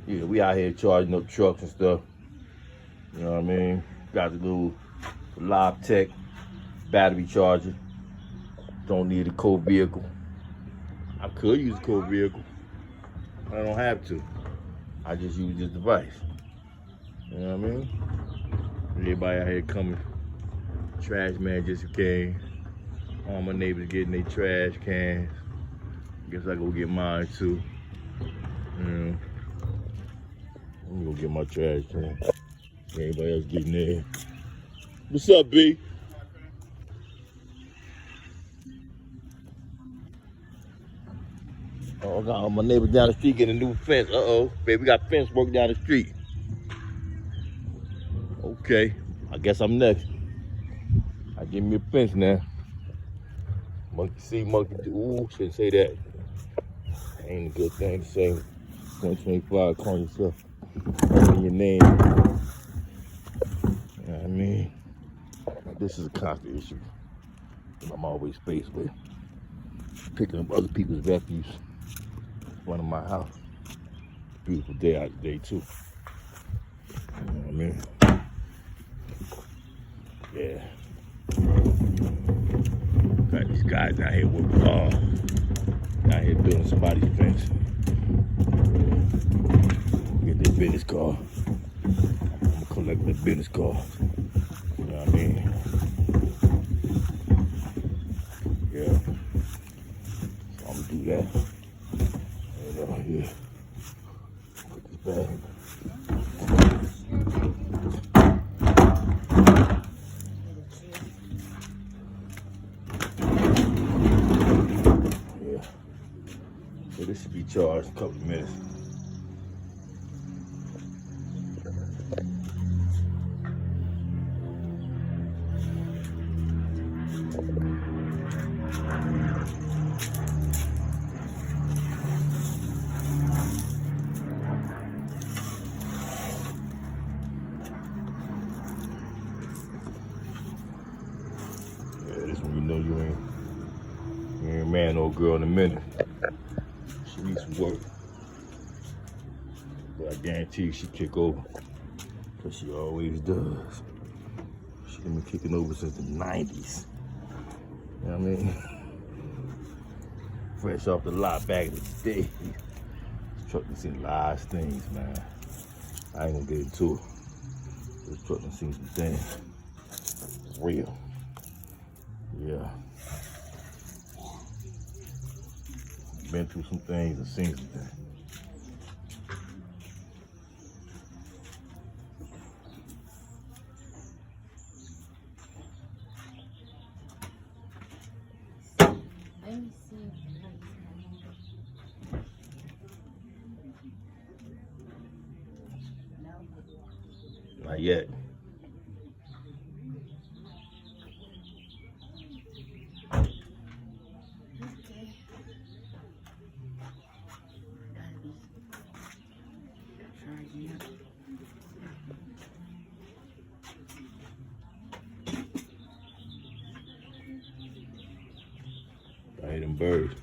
Yeah, we out here charging up trucks and stuff. You know what I mean? Got the little live tech battery charger. Don't need a cold vehicle. I could use a cold vehicle. I don't have to. I just use this device. You know what I mean? Everybody out here coming. Trash man just came. All my neighbors getting their trash cans. Guess I go get mine too. I'm gonna get my trash can. Everybody else getting there. What's up, B? Oh, I got my neighbors down the street getting a new fence. Uh-oh, baby, we got fence work down the street. Okay, I guess I'm next. I give me a fence now. Monkey see, monkey do. Ooh, shouldn't say that. Ain't a good thing to say. 2025, calling yourself in your name. You know what I mean? This is a constant issue that I'm always faced with. Picking up other people's refuse in front of my house. Beautiful day out today too. You know what I mean? Yeah. Got these guys out here working hard. Out here building somebody's fence. Get their business card. I'm gonna collect their business card. You know what I mean? Yeah. So I'm gonna do that. And here. Put this back. Yeah. So this should be charged in a couple of minutes. This when you know you ain't a man or girl in a minute. She needs some work. But I guarantee you she kick over. Cause she always does. She been kicking over since the 90s. You know what I mean? Fresh off the lot back in the day. This truck done seen a lot of things, man. I ain't gonna get into it. This truck done seen some things. Real. Yeah. Been through some things and seen some things. Let me see. Not yet. I hear them birds.